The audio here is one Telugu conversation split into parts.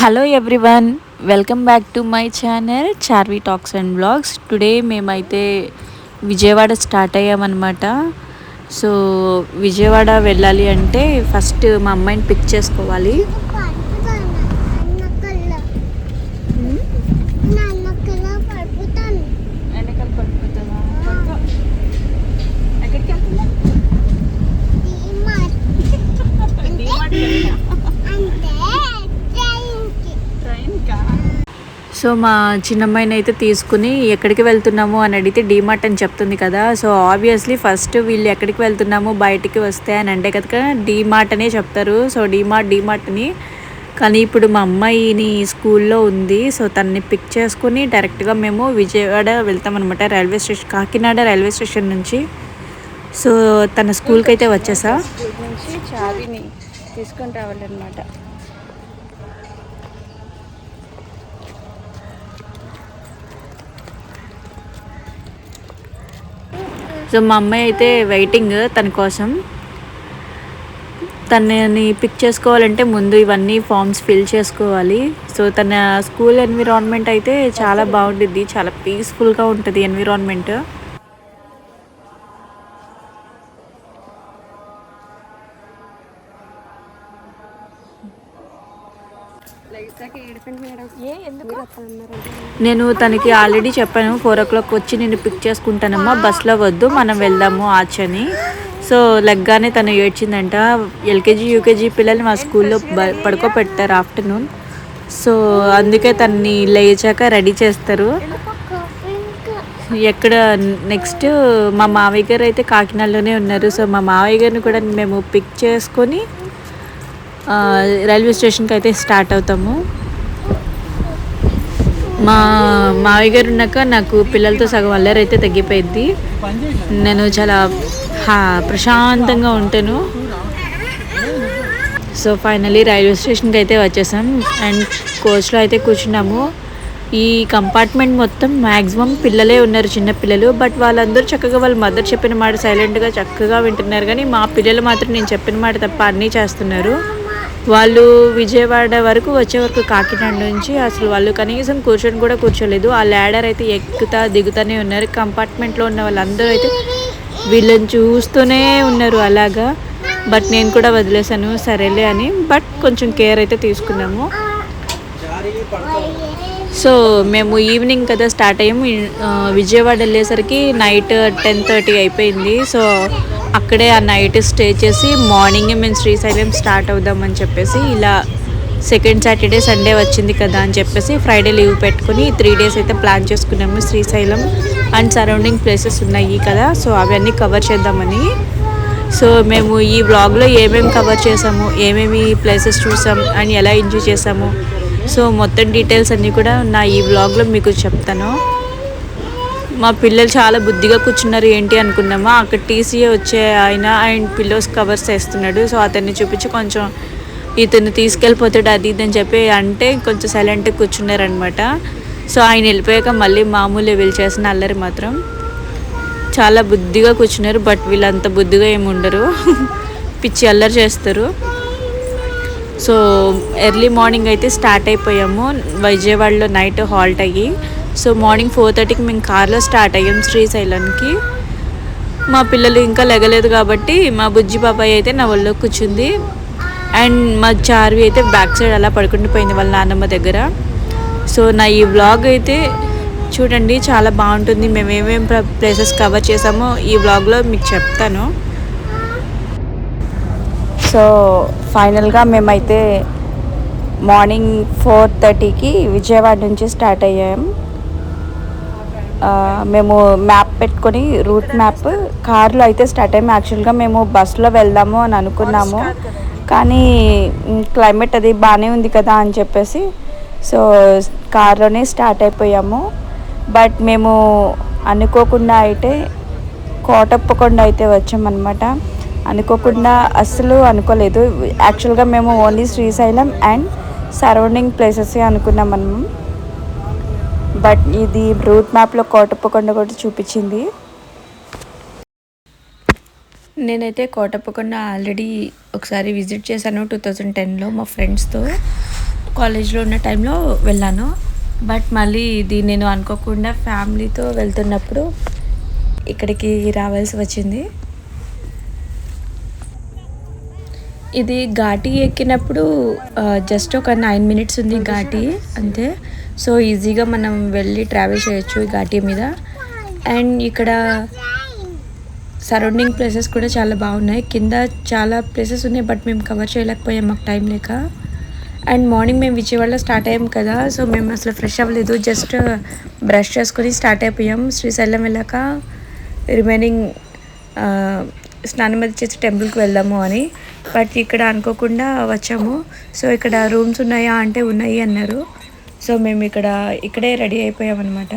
Hello everyone, welcome back to my channel Charvi talks and blogs. Today మేమైతే విజయవాడ స్టార్ట్ అయ్యామన్నమాట. సో విజయవాడ వెళ్ళాలి అంటే ఫస్ట్ మా అమ్మాయిని పిక్ చేసుకోవాలి. సో మా చిన్నమ్మాయిని అయితే తీసుకుని ఎక్కడికి వెళ్తున్నాము అని అడిగితే డీమార్ట్ అని చెప్తుంది కదా. సో ఆబ్వియస్లీ ఫస్ట్ వీళ్ళు ఎక్కడికి వెళ్తున్నాము బయటికి వస్తే అని అంటే కనుక డీమార్ట్ అనే చెప్తారు. సో డీమార్ట్ అని. కానీ ఇప్పుడు మా అమ్మాయిని స్కూల్లో ఉంది. సో తనని పిక్ చేసుకుని డైరెక్ట్గా మేము విజయవాడ వెళ్తామన్నమాట. Railway station, Kakinada railway station నుంచి. సో తన స్కూల్కి అయితే వచ్చేసా. చావిని తీసుకొని రావాలన్నమాట. సో మా అమ్మాయి అయితే వెయిటింగ్ తన కోసం. తనని పిక్ చేసుకోవాలంటే ముందు ఇవన్నీ ఫామ్స్ ఫిల్ చేసుకోవాలి. సో తన స్కూల్ ఎన్విరాన్మెంట్ అయితే చాలా బాగుంటుంది, చాలా పీస్ఫుల్గా ఉంటుంది ఎన్విరాన్మెంట్. నేను తనకి ఆల్రెడీ చెప్పాను 4 o'clock వచ్చి నేను పిక్ చేసుకుంటానమ్మా, బస్లో వద్దు మనం వెళ్దాము ఆచని. సో లెగ్గానే తను ఏడ్చిందంట. ఎల్కేజీ యూకేజీ పిల్లల్ని మా స్కూల్లో పడుకోబెట్టారు ఆఫ్టర్నూన్. సో అందుకే తనని లేచాక రెడీ చేస్తారు. ఎక్కడ నెక్స్ట్ మా మావయ్య గారు అయితే కాకినాడలోనే ఉన్నారు. సో మా మావయ్య గారిని కూడా మేము పిక్ చేసుకొని రైల్వే స్టేషన్కి అయితే స్టార్ట్ అవుతాము. మా మావయ్య గారు ఉన్నాక నాకు పిల్లలతో సగం అల్లరి అయితే తగ్గిపోయింది. నేను చాలా ప్రశాంతంగా ఉంటాను. సో ఫైనలీ రైల్వే స్టేషన్కి అయితే వచ్చేసాం అండ్ కోచ్లో అయితే కూర్చున్నాము. ఈ కంపార్ట్మెంట్ మొత్తం మ్యాక్సిమం పిల్లలే ఉన్నారు, చిన్న పిల్లలు. బట్ వాళ్ళందరూ చక్కగా వాళ్ళ మదర్ చెప్పిన మాట సైలెంట్గా చక్కగా వింటున్నారు. కానీ మా పిల్లలు మాత్రం నేను చెప్పిన మాట తప్ప అన్నీ చేస్తున్నారు. వాళ్ళు విజయవాడ వరకు వచ్చే వరకు కాకినాడ నుంచి అసలు వాళ్ళు కనీసం కూర్చొని కూడా కూర్చోలేదు. ఆ ల్యాడర్ అయితే ఎక్కుతా దిగుతూనే ఉన్నారు. కంపార్ట్మెంట్లో ఉన్న వాళ్ళందరూ అయితే వీళ్ళని చూస్తూనే ఉన్నారు అలాగా. బట్ నేను కూడా వదిలేసాను సరేలే అని. బట్ కొంచెం కేర్ అయితే తీసుకున్నాము. సో మేము ఈవినింగ్ కదా స్టార్ట్ అయ్యాము. విజయవాడ వెళ్ళేసరికి నైట్ 10:30 అయిపోయింది. సో అక్కడే ఆ నైట్ స్టే చేసి మార్నింగే మేము శ్రీశైలం స్టార్ట్ అవుదామని చెప్పేసి, ఇలా సెకండ్ సాటర్డే సండే వచ్చింది కదా అని చెప్పేసి ఫ్రైడే లీవ్ పెట్టుకుని 3 days అయితే ప్లాన్ చేసుకున్నాము. శ్రీశైలం అండ్ సరౌండింగ్ ప్లేసెస్ ఉన్నాయి కదా, సో అవన్నీ కవర్ చేద్దామని. సో మేము ఈ వ్లాగ్లో ఏమేమి కవర్ చేసాము, ఏమేమి ప్లేసెస్ చూసాం అండ్ ఎలా ఎంజాయ్ చేసాము, సో మొత్తం డీటెయిల్స్ అన్నీ కూడా నా ఈ వ్లాగ్లో మీకు చెప్తాను. మా పిల్లలు చాలా బుద్ధిగా కూర్చున్నారు. ఏంటి అనుకున్నామా, అక్కడ టీసీఏ వచ్చే ఆయన అండ్ పిల్లోస్ కవర్స్ వేస్తున్నాడు. సో అతన్ని చూపించి కొంచెం ఇతను తీసుకెళ్ళిపోతాడు అది ఇది అని చెప్పి అంటే కొంచెం సైలెంట్గా కూర్చున్నారనమాట. సో ఆయన వెళ్ళిపోయాక మళ్ళీ మామూలు వీళ్ళు చేసిన అల్లరి మాత్రం చాలా బుద్ధిగా కూర్చున్నారు. బట్ వీళ్ళంత బుద్ధిగా ఏమి ఉండరు, పిచ్చి అల్లరి చేస్తారు. సో ఎర్లీ మార్నింగ్ అయితే స్టార్ట్ అయిపోయాము. విజయవాడలో నైట్ హాల్ట్ అయ్యి సో మార్నింగ్ 4:30కి మేము కార్లో స్టార్ట్ అయ్యాం శ్రీశైలంకి. మా పిల్లలు ఇంకా లెగలేదు కాబట్టి మా బుజ్జి పాపాయి అయితే నా ఒళ్ళో కూర్చుంది అండ్ మా చార్వి అయితే బ్యాక్ సైడ్ అలా పడుకుండిపోయింది వాళ్ళ నాన్నమ్మ దగ్గర. సో నా ఈ వ్లాగ్ అయితే చూడండి, చాలా బాగుంటుంది. మేము ఏమేమి ప్లేసెస్ కవర్ చేసామో ఈ వ్లాగ్లో మీకు చెప్తాను. సో ఫైనల్గా మేమైతే మార్నింగ్ 4:30కి విజయవాడ నుంచి స్టార్ట్ అయ్యాం. మేము మ్యాప్ పెట్టుకొని రూట్ మ్యాప్ కార్లో అయితే స్టార్ట్ అయ్యాము. యాక్చువల్గా మేము బస్సులో వెళ్దాము అని అనుకున్నాము, కానీ క్లైమేట్ అది బాగానే ఉంది కదా అని చెప్పేసి సో కార్లోనే స్టార్ట్ అయిపోయాము. బట్ మేము అనుకోకుండా అయితే కోటప్పకొండ అయితే వచ్చామన్నమాట. అనుకోకుండా అస్సలు అనుకోలేదు. యాక్చువల్గా మేము only Srisailam and surrounding places అనుకున్నాం మనం. బట్ ఇది రూట్ మ్యాప్లో కోటప్పకొండ కూడా చూపించింది. నేనైతే కోటప్పకొండ ఆల్రెడీ ఒకసారి విజిట్ చేశాను 2010లో మా ఫ్రెండ్స్తో. కాలేజ్లో ఉన్న టైంలో వెళ్ళాను. బట్ మళ్ళీ ఇది నేను అనుకోకుండా ఫ్యామిలీతో వెళ్తున్నప్పుడు ఇక్కడికి రావాల్సి వచ్చింది. ఇది ఘాటి ఎక్కినప్పుడు జస్ట్ ఒక 9 మినిట్స్ ఉంది ఘాటి అంతే. సో ఈజీగా మనం వెళ్ళి ట్రావెల్ చేయొచ్చు ఈ ఘాటి మీద. అండ్ ఇక్కడ సరౌండింగ్ ప్లేసెస్ కూడా చాలా బాగున్నాయి. కింద చాలా ప్లేసెస్ ఉన్నాయి బట్ మేము కవర్ చేయలేకపోయాం మాకు టైం లేక. అండ్ మార్నింగ్ మేము విజయవాడలో స్టార్ట్ అయ్యాం కదా, సో మేము అసలు ఫ్రెష్ అవ్వలేదు, జస్ట్ బ్రష్ చేసుకొని స్టార్ట్ అయిపోయాం. శ్రీశైలం వెళ్ళాక రిమైనింగ్ స్నానం అది చేసి టెంపుల్కి వెళ్దాము అని. బట్ ఇక్కడ అనుకోకుండా వచ్చాము. సో ఇక్కడ రూమ్స్ ఉన్నాయా అంటే ఉన్నాయి అన్నారు. సో మేము ఇక్కడే రెడీ అయిపోయాం అనమాట.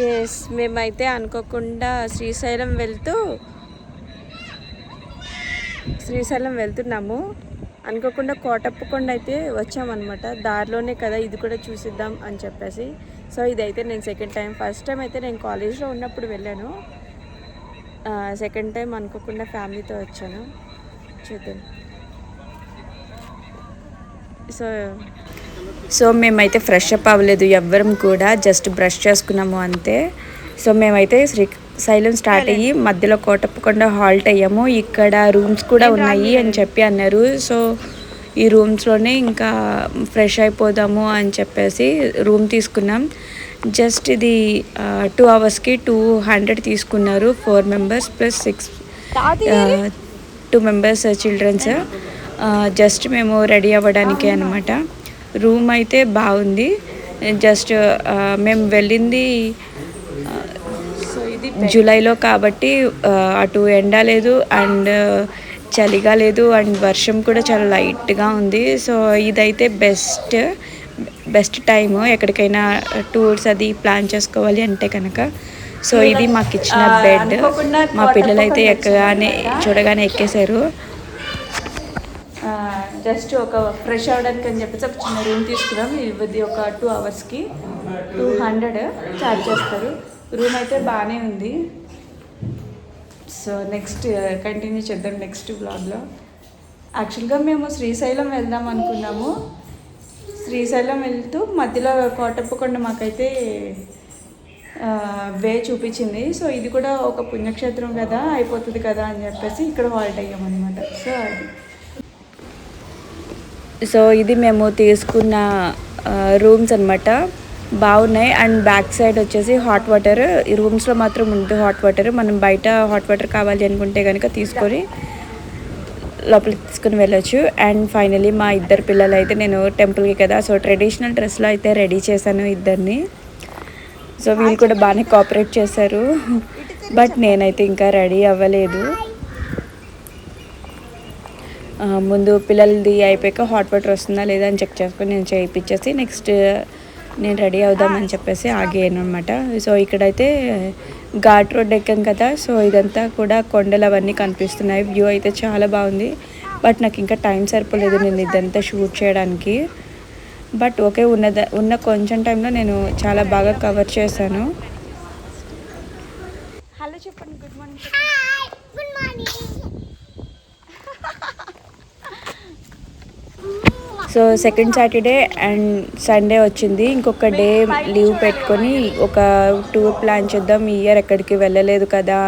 ఎస్, మేమైతే అనుకోకుండా శ్రీశైలం వెళ్తున్నాము. అనుకోకుండా కోటప్పకొండ అయితే వచ్చామన్నమాట. దారిలోనే కదా ఇది కూడా చూసిద్దాం అని చెప్పేసి. సో ఇదైతే నేను సెకండ్ టైం. ఫస్ట్ టైం అయితే నేను కాలేజ్లో ఉన్నప్పుడు వెళ్ళాను. సెకండ్ టైం అనుకోకుండా ఫ్యామిలీతో వచ్చాను. చూద్దాం. సో మేమైతే ఫ్రెష్ అప్ అవ్వలేదు ఎవ్వరం కూడా, జస్ట్ బ్రష్ చేసుకున్నాము అంతే. సో మేమైతే శ్రీశైలం స్టార్ట్ అయ్యి మధ్యలో కోటప్పకొండ హాల్ట్ అయ్యాము. ఇక్కడ రూమ్స్ కూడా ఉన్నాయి అని చెప్పి అన్నారు. సో ఈ రూమ్స్లోనే ఇంకా ఫ్రెష్ అయిపోదాము అని చెప్పేసి రూమ్ తీసుకున్నాం. జస్ట్ ఇది 2 అవర్స్కి 200 తీసుకున్నారు. 4 members plus 2 members childrens. Just మేము రెడీ అవ్వడానికే అనమాట. రూమ్ అయితే బాగుంది. జస్ట్ మేము వెళ్ళింది జూలైలో కాబట్టి అటు ఎండ లేదు అండ్ చలిగా లేదు అండ్ వర్షం కూడా చాలా లైట్గా ఉంది. సో ఇదైతే బెస్ట్ టైము ఎక్కడికైనా టూర్స్ అది ప్లాన్ చేసుకోవాలి అంటే కనుక. సో ఇది మాకు ఇచ్చిన బెడ్. మా పిల్లలైతే చూడగానే ఎక్కేశారు. జస్ట్ ఒక ఫ్రెష్ అవ్వడానికి అని చెప్పేసి ఒక చిన్న రూమ్ తీసుకున్నాం. ఇది ఒక 2 అవర్స్కి 200 ఛార్జ్ చేస్తారు. రూమ్ అయితే బాగానే ఉంది. సో నెక్స్ట్ కంటిన్యూ చేద్దాం నెక్స్ట్ బ్లాగ్లో. యాక్చువల్గా మేము శ్రీశైలం వెళ్దాం అనుకున్నాము. శ్రీశైలం వెళ్తూ మధ్యలో కోటప్పకొండ మాకైతే వే చూపించింది. సో ఇది కూడా ఒక పుణ్యక్షేత్రం కదా, అయిపోతుంది కదా అని చెప్పేసి ఇక్కడ హాల్ట్ అయ్యామన్నమాట. సో ఇది మేము తీసుకున్న రూమ్స్ అనమాట. బాగున్నాయి. అండ్ బ్యాక్ సైడ్ వచ్చేసి హాట్ వాటర్. ఈ రూమ్స్లో మాత్రం ఉంటుంది హాట్ వాటర్. మనం బయట హాట్ వాటర్ కావాలి అనుకుంటే కనుక తీసుకొని లోపలికి తీసుకుని వెళ్ళొచ్చు. అండ్ ఫైనలీ మా ఇద్దరు పిల్లలు అయితే నేను టెంపుల్కి కదా, సో ట్రెడిషనల్ డ్రెస్లో అయితే రెడీ చేశాను ఇద్దరిని. సో వీళ్ళు కూడా బాగానే కోఆపరేట్ చేశారు. బట్ నేనైతే ఇంకా రెడీ అవ్వలేదు. ముందు పిల్లలది అయిపోయాక హాట్ వాటర్ వస్తుందా లేదా అని చెక్ చేసుకొని నేను చేయించేసి నెక్స్ట్ నేను రెడీ అవుదామని చెప్పేసి ఆగాను అనమాట. సో ఇక్కడైతే ఘాట్ రోడ్ ఎక్కాం కదా, సో ఇదంతా కూడా కొండలు అవన్నీ కనిపిస్తున్నాయి. వ్యూ అయితే చాలా బాగుంది. బట్ నాకు ఇంకా టైం సరిపోలేదు నేను ఇదంతా షూట్ చేయడానికి. బట్ ఓకే, ఉన్న కొంచెం టైంలో నేను చాలా బాగా కవర్ చేశాను. హలో చెప్పండి. Good morning. Good morning. So second Saturday and Sunday వచ్చింది. ఇంకొక డే లీవ్ పెట్టుకొని ఒక టూర్ ప్లాన్ చేద్దాం. ఈ ఇయర్ ఎక్కడికి వెళ్ళలేదు కదా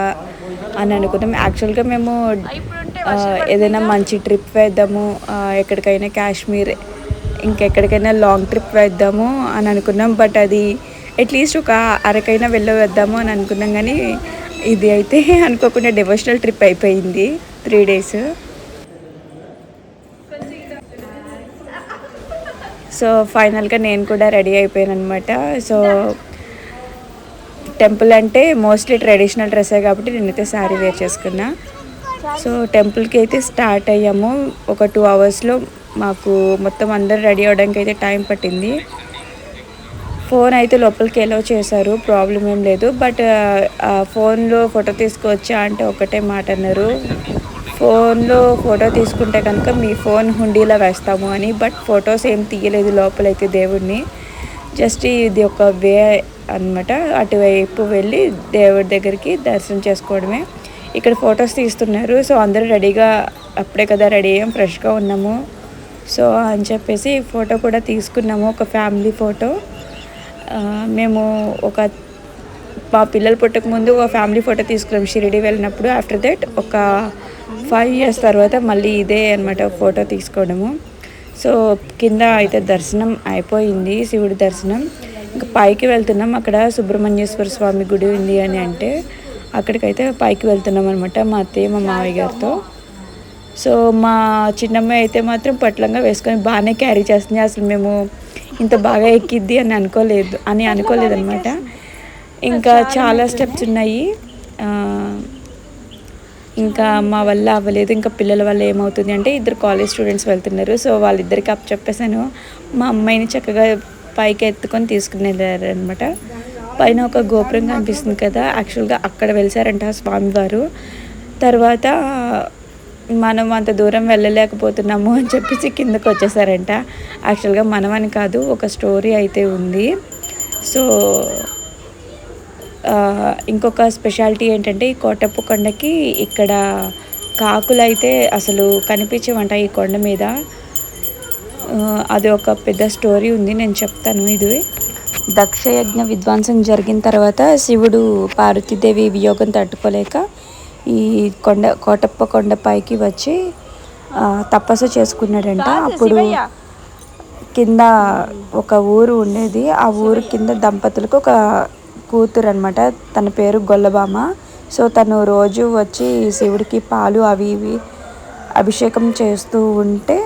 అని అనుకున్నాం. యాక్చువల్గా మేము ఏదైనా మంచి ట్రిప్ వేద్దాము, ఎక్కడికైనా కాశ్మీర్ ఇంకెక్కడికైనా లాంగ్ ట్రిప్ వేద్దాము అని అనుకున్నాం. బట్ అది అట్లీస్ట్ ఒక అరకైనా వెళ్ళవేద్దాము అని అనుకున్నాం. కానీ ఇది అయితే అనుకోకుండా డివోషనల్ ట్రిప్ అయిపోయింది 3 days. సో ఫైనల్గా నేను కూడా రెడీ అయిపోయాను అనమాట. సో టెంపుల్ అంటే మోస్ట్లీ ట్రెడిషనల్ డ్రెస్సే కాబట్టి నేనైతే శారీ వేర్ చేసుకున్నా. సో టెంపుల్కి అయితే స్టార్ట్ అయ్యాము. ఒక 2 అవర్స్లో మాకు మొత్తం అందరూ రెడీ అవ్వడానికి అయితే టైం పట్టింది. ఫోన్ అయితే లోపలికి ఎలో చేశారు, ప్రాబ్లం ఏం లేదు. బట్ ఫోన్లో ఫోటో తీసుకోవచ్చా అంటే ఒకటే మాట అన్నారు, ఫోన్లో ఫోటో తీసుకుంటే కనుక మీ ఫోన్ హుండీలో వేస్తాము అని. బట్ ఫొటోస్ ఏం తీయలేదు లోపలైతే దేవుడిని. జస్ట్ ఇది ఒక వే అనమాట, అటువైపు వెళ్ళి దేవుడి దగ్గరికి దర్శనం చేసుకోవడమే. ఇక్కడ ఫొటోస్ తీస్తున్నారు. సో అందరూ రెడీగా, అప్పుడే కదా రెడీ అయ్యాం, ఫ్రెష్గా ఉన్నాము. సో అని చెప్పేసి ఫోటో కూడా తీసుకున్నాము, ఒక ఫ్యామిలీ ఫోటో. మేము మా పిల్లలు పుట్టక ముందు ఒక ఫ్యామిలీ ఫోటో తీసుకున్నాం షిరిడి వెళ్ళినప్పుడు. ఆఫ్టర్ దట్ ఒక 5 years తర్వాత మళ్ళీ ఇదే అనమాట ఫోటో తీసుకోవడము. సో కింద అయితే దర్శనం అయిపోయింది, శివుడి దర్శనం. ఇంకా పైకి వెళ్తున్నాం. అక్కడ సుబ్రహ్మణ్యేశ్వర స్వామి గుడి ఉంది అని అంటే అక్కడికైతే పైకి వెళ్తున్నాం అనమాట, మా అత్తయ్య మా మావయ్య గారితో. సో మా చిన్నమ్మాయి అయితే మాత్రం పట్లంగా వేసుకొని బాగానే క్యారీ చేస్తుంది. అసలు మేము ఇంత బాగా ఎక్కిద్ది అని అనుకోలేదు అనమాట. ఇంకా చాలా స్టెప్స్ ఉన్నాయి, ఇంకా మా వల్ల అవ్వలేదు. ఇంకా పిల్లల వల్ల ఏమవుతుంది అంటే, 2 కాలేజ్ స్టూడెంట్స్ వెళ్తున్నారు. సో వాళ్ళిద్దరికి చెప్పేసాను. మా అమ్మాయిని చక్కగా పైకి ఎత్తుకొని తీసుకుని వెళ్ళారనమాట. పైన ఒక గోపురం కనిపిస్తుంది కదా, యాక్చువల్గా అక్కడ వెలిసారంట స్వామివారు. తర్వాత మనం అంత దూరం వెళ్ళలేకపోతున్నాము అని చెప్పేసి కిందకు వచ్చేసారంట. యాక్చువల్గా మనం అని కాదు, ఒక స్టోరీ అయితే ఉంది. సో ఇంకొక స్పెషాలిటీ ఏంటంటే, ఈ కోటప్ప కొండకి ఇక్కడ కాకులు అయితే అసలు కనిపించవంట ఈ కొండ మీద. అది ఒక పెద్ద స్టోరీ ఉంది, నేను చెప్తాను. ఇది దక్షయజ్ఞ విధ్వంసం జరిగిన తర్వాత శివుడు పార్వతీదేవి వియోగం తట్టుకోలేక ఈ కోటప్ప కొండ పైకి వచ్చి తపస్సు చేసుకున్నాడంట. అప్పుడు కింద ఒక ఊరు ఉండేది, ఆ ఊరు కింద దంపతులకు ఒక కూతురు అనమాట, తన పేరు గొల్లబామ. సో తను రోజు వచ్చి శివుడికి పాలు అవి ఇవి అభిషేకం చేస్తూ ఉంటే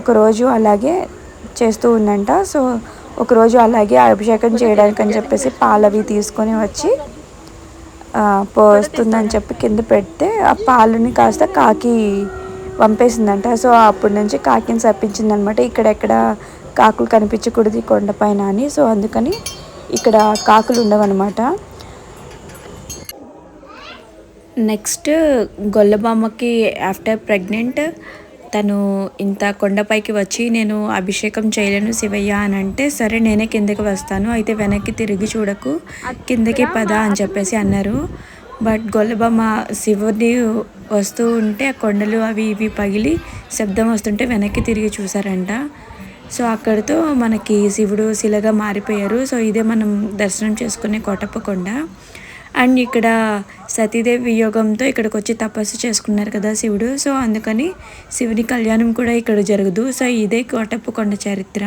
ఒకరోజు అలాగే చేస్తూ ఉందంట. సో ఒకరోజు అలాగే అభిషేకం చేయడానికి అని చెప్పేసి పాలు అవి తీసుకొని వచ్చి పోస్తుందని చెప్పి కింద పెడితే ఆ పాలని కాస్త కాకి పంపేసిందంట. సో అప్పటి నుంచి కాకిని శపించిందనమాట, ఇక్కడెక్కడ కాకులు కనిపించకూడదు ఈ కొండపైన అని. సో అందుకని ఇక్కడ కాకులు ఉండవన్నమాట. నెక్స్ట్ గొల్లబామ్మకి ఆఫ్టర్ ప్రెగ్నెంట్ తను ఇంత కొండపైకి వచ్చి, నేను అభిషేకం చేయలేను శివయ్య అని అంటే, సరే నేనే కిందకి వస్తాను, అయితే వెనక్కి తిరిగి చూడకు, కిందకి పద అని చెప్పేసి అన్నారు. బట్ గొల్లబామ్మ శివుడి వస్తూ ఉంటే ఆ కొండలు అవి ఇవి పగిలి శబ్దం వస్తుంటే వెనక్కి తిరిగి చూసారంట. సో అక్కడితో మనకి శివుడు శిలగా మారిపోయారు. సో ఇదే మనం దర్శనం చేసుకునే కోటప్ప కొండ. అండ్ ఇక్కడ సతీదేవి వియోగంతో ఇక్కడికి వచ్చి తపస్సు చేసుకున్నారు కదా శివుడు. సో అందుకని శివుని కళ్యాణం కూడా ఇక్కడ జరగదు. సో ఇదే కోటప్ప కొండ చరిత్ర.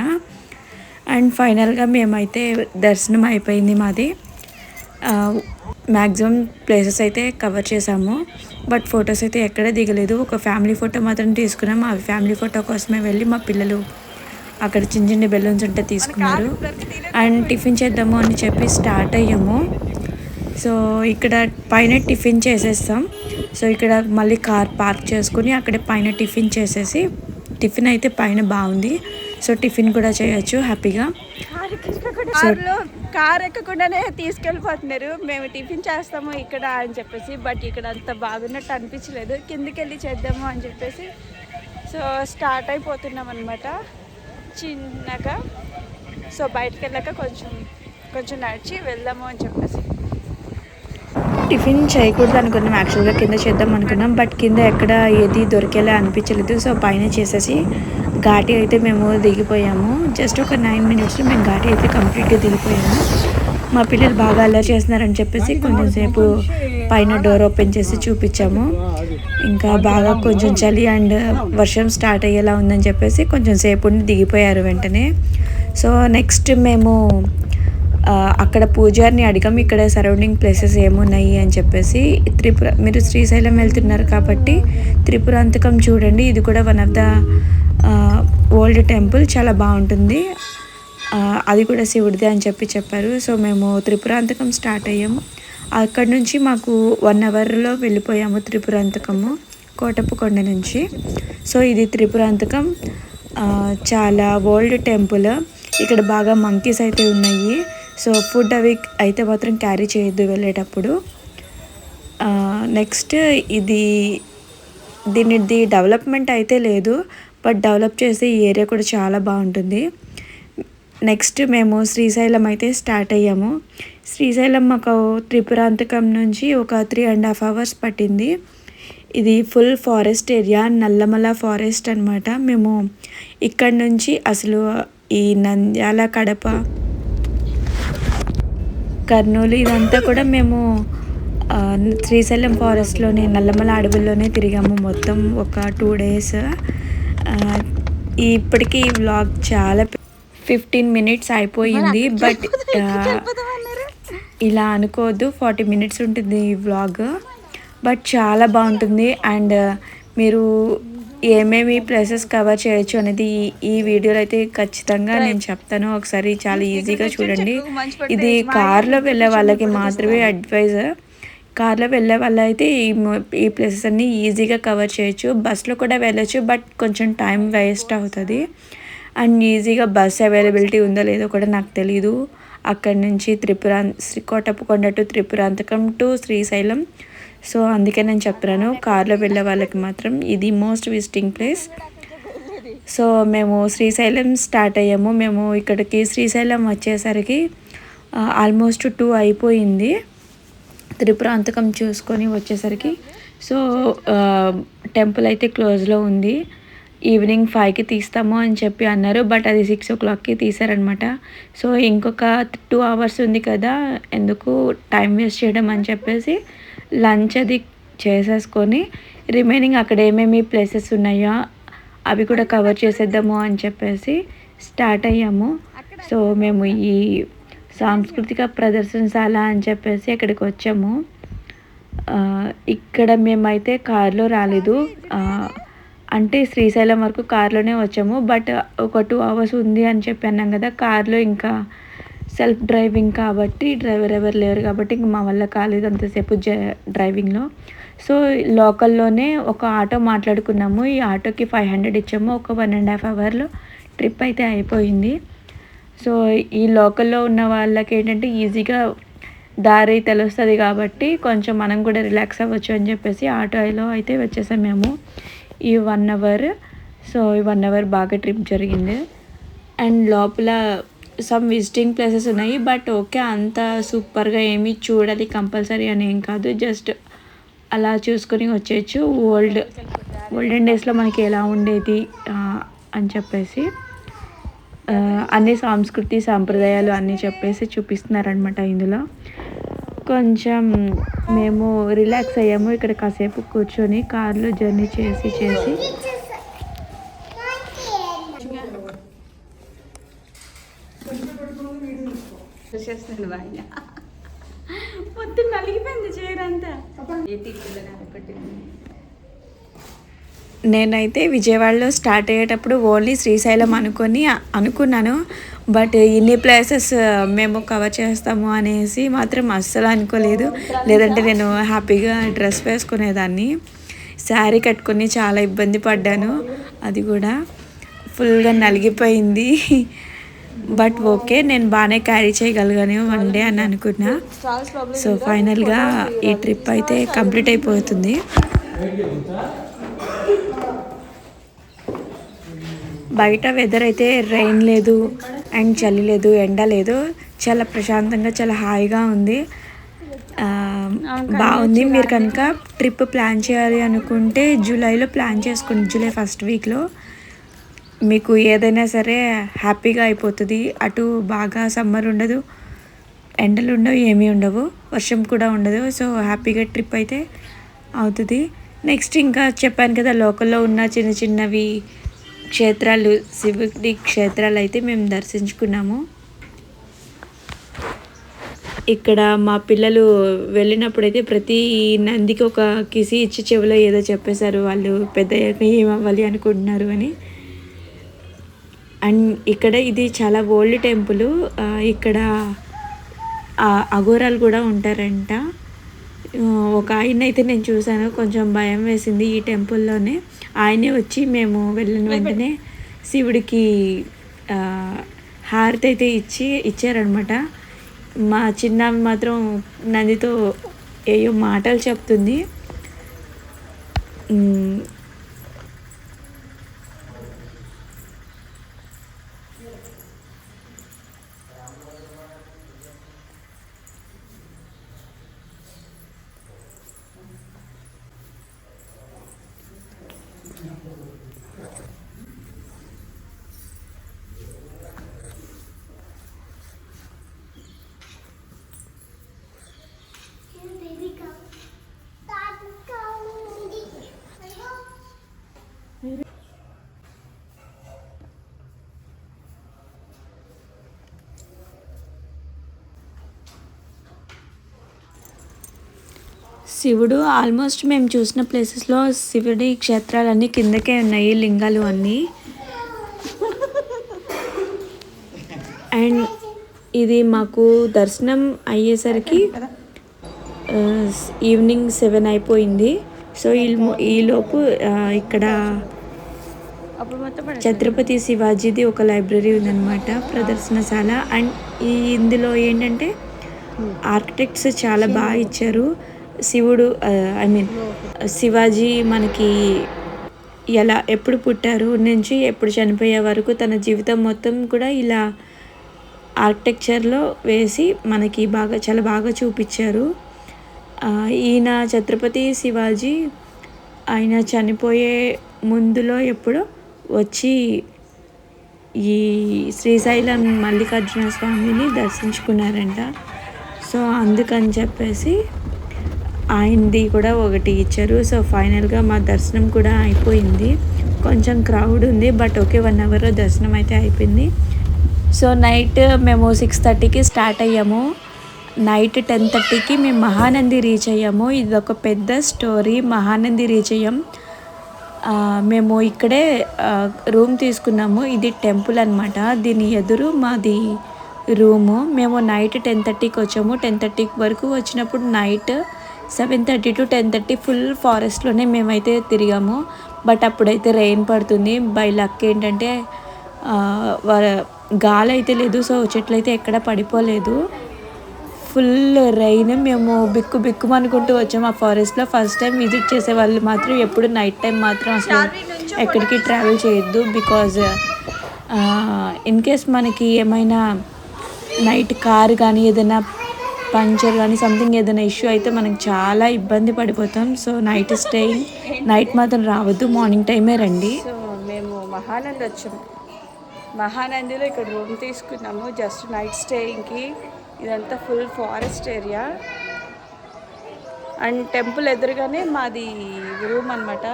అండ్ ఫైనల్గా మేమైతే దర్శనం అయిపోయింది మాది. మ్యాక్సిమం ప్లేసెస్ అయితే కవర్ చేసాము, బట్ ఫొటోస్ అయితే ఎక్కడ దిగలేదు. ఒక ఫ్యామిలీ ఫోటో మాత్రం తీసుకున్నాము. ఆ ఫ్యామిలీ ఫోటో కోసమే వెళ్ళి మా పిల్లలు అక్కడ చిన్న చిన్న బెలూన్స్ ఉంటే తీసుకున్నారు. అండ్ టిఫిన్ చేద్దాము అని చెప్పి స్టార్ట్ అయ్యాము. సో ఇక్కడ పైన టిఫిన్ చేసేస్తాం. సో ఇక్కడ మళ్ళీ కార్ పార్క్ చేసుకుని అక్కడ పైన టిఫిన్ చేసేసి, టిఫిన్ అయితే పైన బాగుంది, సో టిఫిన్ కూడా చేయొచ్చు హ్యాపీగా. సో కార్ ఎక్కకుండానే తీసుకెళ్ళిపోతున్నారు, మేము టిఫిన్ చేస్తాము ఇక్కడ అని చెప్పేసి. బట్ ఇక్కడ అంత బాగున్నట్టు అనిపించలేదు, కిందికి వెళ్ళి చేద్దాము అని చెప్పేసి. సో స్టార్ట్ అయిపోతున్నాం అనమాట చిన్నగా. సో బయటకు వెళ్ళాక కొంచెం నడిచి వెళ్దాము అని చెప్పేసి. టిఫిన్ చేయకూడదు అనుకున్నాం, యాక్చువల్గా కింద చేద్దాం అనుకున్నాం, బట్ కింద ఎక్కడ ఏది దొరికేలా అనిపించలేదు. సో పైన చేసేసి ఘాటి అయితే మేము దిగిపోయాము. జస్ట్ ఒక 9 minutesలో మేము ఘాటి అయితే కంప్లీట్గా దిగిపోయాము. మా పిల్లలు బాగా అల్లరి చేస్తున్నారని చెప్పేసి కొంచెంసేపు పైన డోర్ ఓపెన్ చేసి చూపించాము. ఇంకా బాగా కొంచెం చలి అండ్ వర్షం స్టార్ట్ అయ్యేలా ఉందని చెప్పేసి కొంచెం సేపు దిగిపోయారు వెంటనే. సో నెక్స్ట్ మేము అక్కడ పూజారిని అడిగాం, ఇక్కడ సరౌండింగ్ ప్లేసెస్ ఏమున్నాయి అని చెప్పేసి. మీరు శ్రీశైలం వెళ్తున్నారు కాబట్టి త్రిపురాంతకం చూడండి, ఇది కూడా one of the old temple, చాలా బాగుంటుంది, అది కూడా శివుడిదే అని చెప్పారు. సో మేము త్రిపురాంతకం స్టార్ట్ అయ్యాము. అక్కడ నుంచి మాకు 1 hourలో వెళ్ళిపోయాము త్రిపురాంతకము కోటప్ప కొండ నుంచి. సో ఇది త్రిపురాంతకం, చాలా ఓల్డ్ టెంపుల్. ఇక్కడ బాగా మంకీస్ అయితే ఉన్నాయి. సో ఫుడ్ అవి అయితే మాత్రం క్యారీ చేయొద్దు వెళ్ళేటప్పుడు. నెక్స్ట్ ఇది దీనిది డెవలప్మెంట్ అయితే లేదు, బట్ డెవలప్ చేసే ఈ ఏరియా కూడా చాలా బాగుంటుంది. నెక్స్ట్ మేము శ్రీశైలం అయితే స్టార్ట్ అయ్యాము. శ్రీశైలం మాకు త్రిపురాంతకం నుంచి ఒక 3.5 hours పట్టింది. ఇది full forest area, Nallamala forest అనమాట. మేము ఇక్కడ నుంచి అసలు ఈ నంద్యాల, కడప, కర్నూలు ఇదంతా కూడా మేము శ్రీశైలం ఫారెస్ట్లోనే, నల్లమల అడవుల్లోనే తిరిగాము మొత్తం ఒక 2 days. ఇప్పటికీ ఈ వ్లాగ్ చాలా 15 minutes అయిపోయింది, బట్ ఇలా అనుకోవద్దు, 40 minutes ఉంటుంది ఈ వ్లాగ్. బట్ చాలా బాగుంటుంది. అండ్ మీరు ఏమేమి ప్లేసెస్ కవర్ చేయొచ్చు అనేది ఈ వీడియోలో అయితే ఖచ్చితంగా నేను చెప్తాను. ఒకసారి చాలా ఈజీగా చూడండి. ఇది కార్లో వెళ్ళే వాళ్ళకి మాత్రమే అడ్వైజ్. కార్లో వెళ్ళే వాళ్ళు అయితే ఈ ప్లేసెస్ అన్నీ ఈజీగా కవర్ చేయొచ్చు. బస్లో కూడా వెళ్ళొచ్చు, బట్ కొంచెం టైం వేస్ట్ అవుతుంది. అండ్ ఈజీగా బస్ అవైలబిలిటీ ఉందో లేదో కూడా నాకు తెలీదు. అక్కడి నుంచి Kotappakonda to Tripurantakam to Srisailam. So అందుకే నేను చెప్తున్నాను, కార్లో వెళ్ళే వాళ్ళకి మాత్రం ఇది మోస్ట్ విజిటింగ్ ప్లేస్. సో మేము శ్రీశైలం స్టార్ట్ అయ్యాము. మేము ఇక్కడికి శ్రీశైలం వచ్చేసరికి ఆల్మోస్ట్ 2 అయిపోయింది, త్రిపురాంతకం చూసుకొని వచ్చేసరికి. సో టెంపుల్ అయితే క్లోజ్లో ఉంది. ఈవినింగ్ 5కి తీస్తాము అని చెప్పి అన్నారు, బట్ అది 6 o'clockకి తీసారనమాట. సో ఇంకొక 2 hours ఉంది కదా, ఎందుకు టైం వేస్ట్ చేయడం అని చెప్పేసి లంచ్ అది చేసేసుకొని రిమైనింగ్ అక్కడ ఏమేమి ప్లేసెస్ ఉన్నాయో అవి కూడా కవర్ చేసేద్దాము అని చెప్పేసి స్టార్ట్ అయ్యాము. సో మేము ఈ సాంస్కృతిక ప్రదర్శనశాల అని చెప్పేసి అక్కడికి వచ్చాము. ఇక్కడ మేమైతే కార్లో రాలేదు, అంటే శ్రీశైలం వరకు కార్లోనే వచ్చాము. బట్ ఒక 2 hours ఉంది అని చెప్పి అన్నాం కదా, కార్లో ఇంకా సెల్ఫ్ డ్రైవింగ్ కాబట్టి డ్రైవర్ ఎవరు లేరు కాబట్టి ఇంక మా వల్ల కాలేదు అంతసేపు డ్రైవింగ్లో. సో లోకల్లోనే ఒక ఆటో మాట్లాడుకున్నాము. ఈ ఆటోకి 500 ఇచ్చాము. ఒక 1.5 hourలో ట్రిప్ అయితే అయిపోయింది. సో ఈ లోకల్లో ఉన్న వాళ్ళకి ఏంటంటే ఈజీగా దారి తెలుస్తుంది కాబట్టి కొంచెం మనం కూడా రిలాక్స్ అవ్వచ్చు అని చెప్పేసి ఆటోలో అయితే వచ్చేసాం మేము ఈ 1 hour. సో ఈ 1 hour బాగా ట్రిప్ జరిగింది. అండ్ లోపల సమ్ విజిటింగ్ ప్లేసెస్ ఉన్నాయి, బట్ ఓకే, అంత సూపర్గా ఏమీ చూడాలి కంపల్సరీ అని ఏం కాదు, జస్ట్ అలా చూసుకొని వచ్చేయచ్చు. ఓల్డెన్ డేస్లో మనకి ఎలా ఉండేది అని చెప్పేసి అన్ని సాంప్రదాయాలు అన్నీ చెప్పేసి చూపిస్తున్నారనమాట ఇందులో. కొంచెం మేము రిలాక్స్ అయ్యాము ఇక్కడ కాసేపు కూర్చొని కార్లో జర్నీ చేసి మొత్తం నలిగిపోయింది చీరంతా. నేనైతే విజయవాడలో స్టార్ట్ అయ్యేటప్పుడు ఓన్లీ శ్రీశైలం అనుకున్నాను, బట్ ఇన్ని ప్లేసెస్ మేము కవర్ చేస్తాము అనేసి మాత్రం అస్సలు అనుకోలేదు. లేదంటే నేను హ్యాపీగా డ్రెస్ వేసుకునేదాన్ని. శారీ కట్టుకొని చాలా ఇబ్బంది పడ్డాను, అది కూడా ఫుల్గా నలిగిపోయింది. బట్ ఓకే, నేను బాగానే క్యారీ చేయగలిగాను 1 day అని అనుకున్నా. సో ఫైనల్గా ఈ ట్రిప్ అయితే కంప్లీట్ అయిపోతుంది. బయట వెదర్ అయితే రెయిన్ లేదు అండ్ చలి లేదు, ఎండ లేదు, చాలా ప్రశాంతంగా చాలా హాయిగా ఉంది. బాగుంది. మీరు కనుక ట్రిప్ ప్లాన్ చేయాలి అనుకుంటే జూలైలో ప్లాన్ చేసుకోండి. జూలై 1st weekలో మీకు ఏదైనా సరే హ్యాపీగా అయిపోతుంది. అటు బాగా సమ్మర్ ఉండదు, ఎండలు ఉండవు, ఏమీ ఉండవు, వర్షం కూడా ఉండదు. సో హ్యాపీగా ట్రిప్ అయితే అవుతుంది. నెక్స్ట్ ఇంకా చెప్పాను కదా, లోకల్లో ఉన్న చిన్నవి క్షేత్రాలు, శివుడి క్షేత్రాలు అయితే మేము దర్శించుకున్నాము. ఇక్కడ మా పిల్లలు వెళ్ళినప్పుడైతే ప్రతి నందికి ఒక కిసి ఇచ్చి చెవిలో ఏదో చెప్పేశారు, వాళ్ళు పెద్ద ఏమవ్వాలి అనుకుంటున్నారు అని. అండ్ ఇక్కడ ఇది చాలా ఓల్డ్ టెంపుల్. ఇక్కడ అఘోరాలు కూడా ఉంటారంట. ఒక ఆయన అయితే నేను చూశాను, కొంచెం భయం వేసింది ఈ టెంపుల్లోనే. ఆయనే వచ్చి మేము వెళ్ళిన వెంటనే శివుడికి హారతి అయితే ఇచ్చారనమాట. మా చిన్న మాత్రం నందితో ఏయో మాటలు చెప్తుంది. శివుడు ఆల్మోస్ట్ మేము చూసిన ప్లేసెస్లో శివుడి క్షేత్రాలన్నీ కిందకే ఉన్నాయి, లింగాలు అన్నీ. అండ్ ఇది మాకు దర్శనం అయ్యేసరికి ఈవినింగ్ 7 అయిపోయింది. సో ఈలోపు ఇక్కడ ఛత్రపతి శివాజీది ఒక లైబ్రరీ ఉందన్నమాట, ప్రదర్శనశాల. అండ్ ఇందులో ఏంటంటే ఆర్కిటెక్ట్స్ చాలా బాగా ఇచ్చారు. శివుడు శివాజీ మనకి ఎలా ఎప్పుడు పుట్టారు నుంచి ఎప్పుడు చనిపోయే వరకు తన జీవితం మొత్తం కూడా ఇలా ఆర్కిటెక్చర్లో వేసి మనకి చాలా బాగా చూపించారు. ఈయన ఛత్రపతి శివాజీ ఆయన చనిపోయే ముందులో ఎప్పుడో వచ్చి ఈ శ్రీశైలం మల్లికార్జున స్వామిని దర్శించుకున్నారంట. సో అందుకని చెప్పేసి ఆయనది కూడా ఒకటి ఇచ్చారు. సో ఫైనల్గా మా దర్శనం కూడా అయిపోయింది. కొంచెం క్రౌడ్ ఉంది, బట్ ఓకే 1 అవర్లో దర్శనం అయితే అయిపోయింది. సో నైట్ మేము 6:30కి స్టార్ట్ అయ్యాము. నైట్ 10:30కి మేము మహానంది రీచ్ అయ్యాము. ఇది ఒక పెద్ద స్టోరీ. మహానంది రీచ్ అయ్యాం. మేము ఇక్కడే రూమ్ తీసుకున్నాము. ఇది టెంపుల్ అనమాట, దీని ఎదురు మాది రూము. మేము నైట్ 10:30కి వచ్చాము. 10:30 వరకు వచ్చినప్పుడు నైట్ 7:30 to 10:30 ఫుల్ ఫారెస్ట్లోనే మేమైతే తిరిగాము. బట్ అప్పుడైతే రెయిన్ పడుతుంది. బై లక్ ఏంటంటే గాలి అయితే లేదు, సో చెట్లు అయితే ఎక్కడ పడిపోలేదు. Full rain. మేము బిక్కుమనుకుంటూ వచ్చాము ఆ ఫారెస్ట్లో. ఫస్ట్ టైం విజిట్ చేసే వాళ్ళు మాత్రం ఎప్పుడు నైట్ టైం మాత్రం అసలు ఎక్కడికి ట్రావెల్ చేయొద్దు. బికాజ్ ఇన్ కేస్ మనకి ఏమైనా నైట్ కార్ కానీ ఏదైనా పంచర్ కానీ సంథింగ్ ఏదైనా ఇష్యూ అయితే మనకి చాలా ఇబ్బంది పడిపోతాం. సో నైట్ మాత్రం రావద్దు, మార్నింగ్ టైమే రండి. సో మేము మహానంది వచ్చాము. మహానందిలో ఇక్కడ రూమ్ తీసుకున్నాము జస్ట్ నైట్ స్టేయింగ్కి. ఇదంతా full forest area. And temple ఎదురుగానే మాది రూమ్ అనమాట.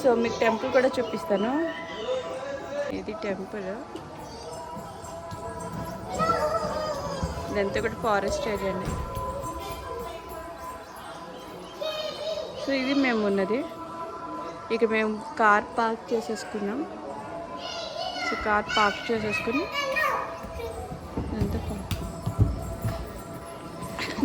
సో మీకు టెంపుల్ కూడా చూపిస్తాను. ఇది టెంపుల్. ఇదంతా కూడా ఫారెస్ట్ ఏరియా అండి. సో ఇది మేము ఉన్నది. ఇక మేము కార్ పార్క్ చేసేసుకున్నాం. సో కార్ పార్క్ చేసేసుకుని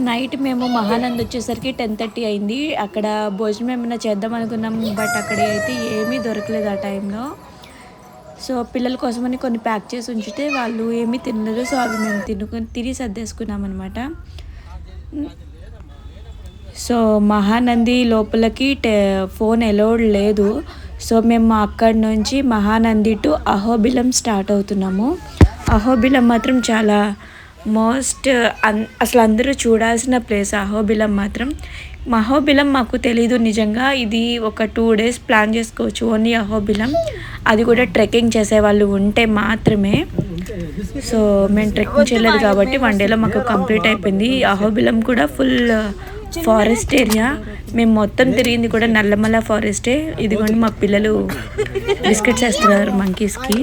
నైట్ మేము మహానంది వచ్చేసరికి 10:30 అయింది. అక్కడ భోజనం ఏమైనా చేద్దాం అనుకున్నాం, బట్ అక్కడ అయితే ఏమీ దొరకలేదు ఆ టైంలో. సో పిల్లల కోసమని కొన్ని ప్యాక్ చేసి ఉంచితే వాళ్ళు ఏమీ తినలేదు. సో అవి మేము తిని సర్దేసుకున్నాం అనమాట. సో మహానంది లోపలికి ఫోన్ అలౌడ్ లేదు. సో మేము అక్కడి నుంచి మహానంది టు అహోబిలం స్టార్ట్ అవుతున్నాము. అహోబిలం మాత్రం చాలా అసలు అందరూ చూడాల్సిన ప్లేస్ అహోబిలం మాత్రం. అహోబిలం మాకు తెలీదు నిజంగా. ఇది ఒక 2 days ప్లాన్ చేసుకోవచ్చు ఓన్లీ అహోబిలం. అది కూడా ట్రెక్కింగ్ చేసే వాళ్ళు ఉంటే మాత్రమే. సో మేము ట్రెక్కింగ్ చేయలేదు కాబట్టి 1 dayలో మాకు కంప్లీట్ అయిపోయింది. అహోబిలం కూడా ఫుల్ ఫారెస్ట్ ఏరియా. మేము మొత్తం తిరిగింది కూడా నల్లమల్ల ఫారెస్టే. ఇదిగోండి మా పిల్లలు బిస్కెట్స్ వేస్తున్నారు మంకీస్కి.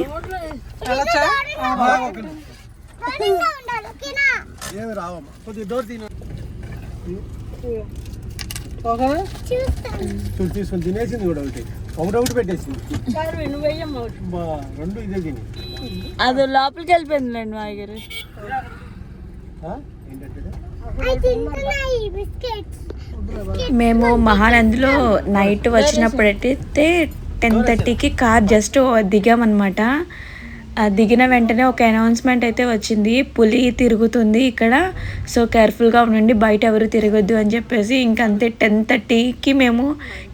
తీసుకొని తినేసింది కూడా ఒకటి పెట్టేసింది. రెండు ఇదే తిని అది లోపలికి వెళ్ళిపోయిందిలేండి మా దగ్గర. మేము మహానందిలో నైట్ వచ్చినప్పుడైతే 10:30కి కార్ జస్ట్ దిగామన్నమాట. దిగిన వెంటనే ఒక అనౌన్స్మెంట్ అయితే వచ్చింది, పులి తిరుగుతుంది ఇక్కడ, సో కేర్ఫుల్గా ఉండండి, బయట ఎవరు తిరగొద్దు అని చెప్పేసి. ఇంకంతే 10:30కి మేము